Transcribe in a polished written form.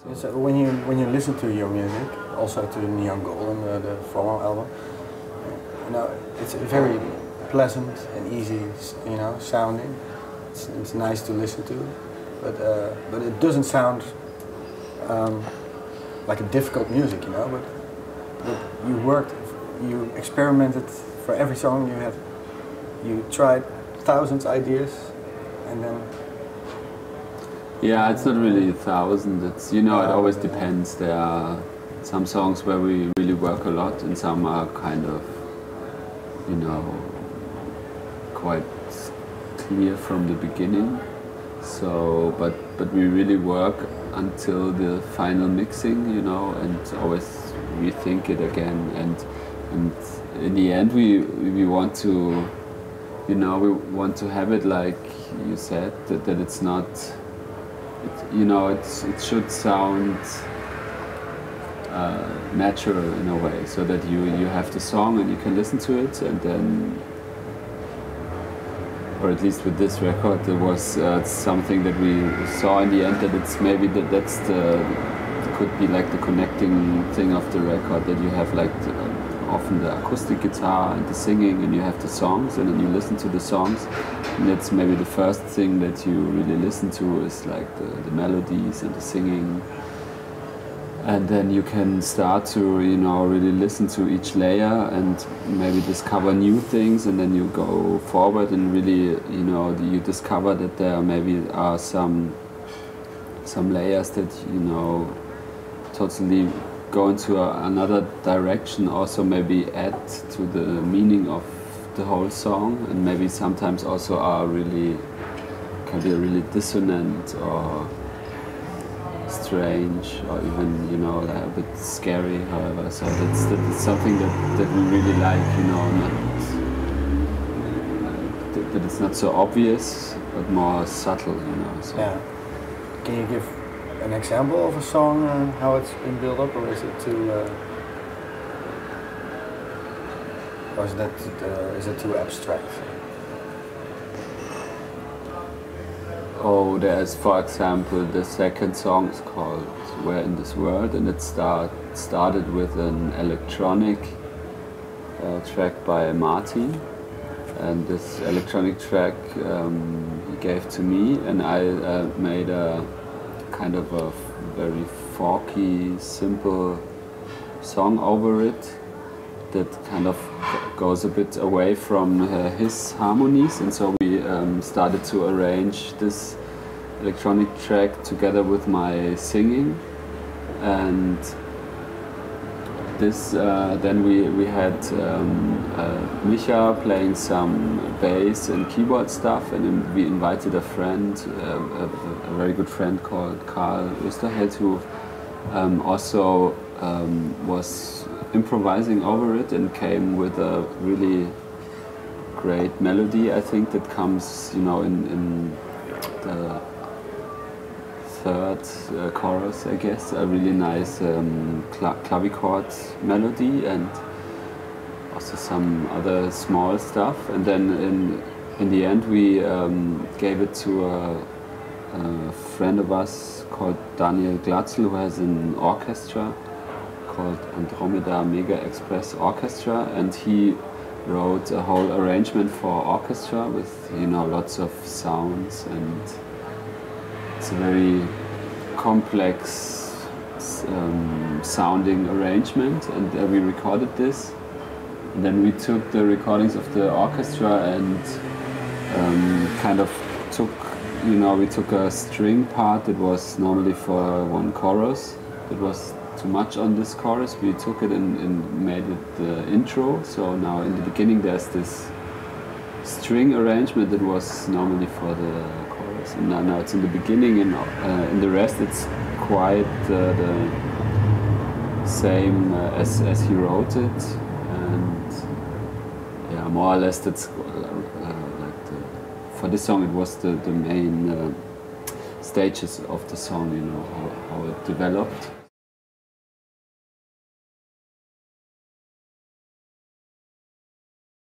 So when you listen to your music, also to Neon Golden, the former album, you know, it's very pleasant and easy, you know, sounding. It's nice to listen to, but it doesn't sound like a difficult music, you know. But you experimented for every song you tried thousands ideas, and then. Yeah, it's not really 1,000. It's, you know, it always depends. There are some songs where we really work a lot, and some are kind of, you know, quite clear from the beginning. So, but we really work until the final mixing, you know, and always rethink it again. And in the end, we want to, you know, we want to have it like you said, that it's not. You know, it should sound natural in a way, so that you have the song and you can listen to it, and then, or at least with this record, there was something that we saw in the end, that it's maybe that's could be like the connecting thing of the record, that you have like often the acoustic guitar and the singing, and you have the songs, and then you listen to the songs. And that's maybe the first thing that you really listen to, is like the melodies and the singing. And then you can start to, you know, really listen to each layer and maybe discover new things, and then you go forward and really, you know, you discover that there maybe are some layers that, you know, totally go into another direction, also maybe add to the meaning of the whole song, and maybe sometimes also are really, can be really dissonant or strange, or even, you know, a bit scary, however. So that's something that we really like, you know, that it's not so obvious, but more subtle, you know. So. Yeah. Can you give an example of a song, how it's been built up, or is it too, or is it too abstract? Oh, there's, for example, the second song is called "Where in This World," and it started with an electronic track by Martin, and this electronic track he gave to me, and I made a kind of a very folky, simple song over it that kind of goes a bit away from his harmonies, and so we started to arrange this electronic track together with my singing, and this then we had Micha playing some bass and keyboard stuff, and then we invited a friend, a very good friend called Karl Österheld, who also was improvising over it and came with a really great melody, I think, that comes, you know, in the third chorus, I guess, a really nice clavichord melody, and also some other small stuff. And then in the end we gave it to a friend of us called Daniel Glatzel, who has an orchestra called Andromeda Mega Express Orchestra, and he wrote a whole arrangement for orchestra with, you know, lots of sounds, and it's a very complex sounding arrangement, and we recorded this, and then we took the recordings of the orchestra and kind of took, you know, we took a string part that was normally for one chorus, that was too much on this chorus. We took it and made it the intro. So now in the beginning there's this string arrangement that was normally for the chorus, and now it's in the beginning, and in the rest it's quite the same as he wrote it, and yeah, more or less that's for this song it was the main stages of the song, you know, how it developed.